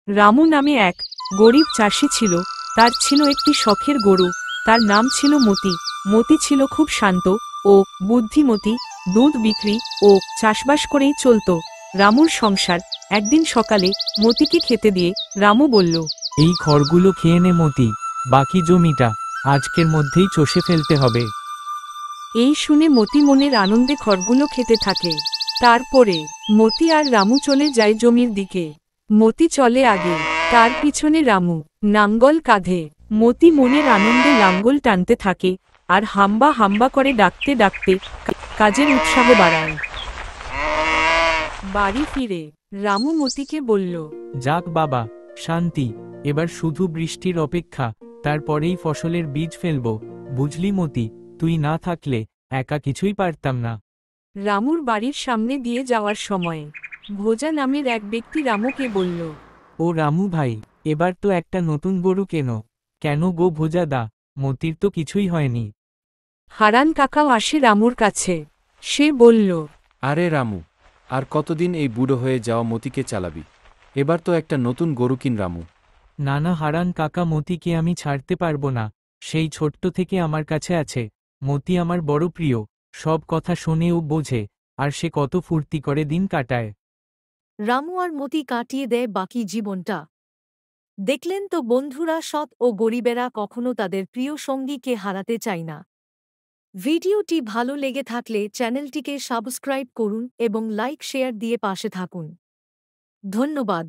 রামু নামে এক গরিব চাষি ছিল। তার ছিল একটি শখের গরু। তার নাম ছিল মতি। মতি ছিল খুব শান্ত ও বুদ্ধিমতী। দুধ বিক্রি ও চাষবাস করেই চলত রামুর সংসার। একদিন সকালে মতিকে খেতে দিয়ে রামু বলল, এই খড়গুলো খেয়ে নে মতি, বাকি জমিটা আজকের মধ্যেই চষে ফেলতে হবে। এই শুনে মতি মনের আনন্দে খড়গুলো খেতে থাকে। তারপরে মতি আর রামু চলে যায় জমির দিকে। মতি চলে আগে, তার পিছনে রামু, নাঙ্গল কাঁধে। মতি মনের আনন্দে লাঙ্গল টানতে থাকে আর হাম্বা হাম্বা করে ডাকতে ডাকতে কাজের উৎসাহ বাড়ায়। বাড়ি ফিরে রামু মতিকে বলল, যাক বাবা, শান্তি, এবার শুধু বৃষ্টির অপেক্ষা, তারপরেই ফসলের বীজ ফেলব। বুঝলি মতি, তুই না থাকলে একা কিছুই পারতাম না। রামুর বাড়ির সামনে দিয়ে যাওয়ার সময় ভোজা নামের এক ব্যক্তি রামুকে বলল, ও রামু ভাই, এবার তো একটা নতুন গরু কেনো। কেন গো ভোজা দা, মতির তো কিছুই হয়নি। হারান কাকাও আসে রামুর কাছে। সে বলল, আরে রামু, আর কতদিন এই বুড়ো হয়ে যাওয়া মতিকে চালাবি? এবার তো একটা নতুন গরু কিন রামু। নানা হারান কাকা, মতিকে আমি ছাড়তে পারবো না। সেই ছোট্ট থেকে আমার কাছে আছে। মতি আমার বড় প্রিয়, সব কথা শোনে ও বোঝে, আর সে কত ফুর্তি করে দিন কাটায়। রামু আর মতি কাটিয়ে দেয় বাকি জীবনটা। দেখলেন তো বন্ধুরা, সৎ ও গরিবেরা কখনো তাদের প্রিয় সঙ্গীকে হারাতে চায় না। ভিডিওটি ভালো লেগে থাকলে চ্যানেলটিকে সাবস্ক্রাইব করুন এবং লাইক শেয়ার দিয়ে পাশে থাকুন। ধন্যবাদ।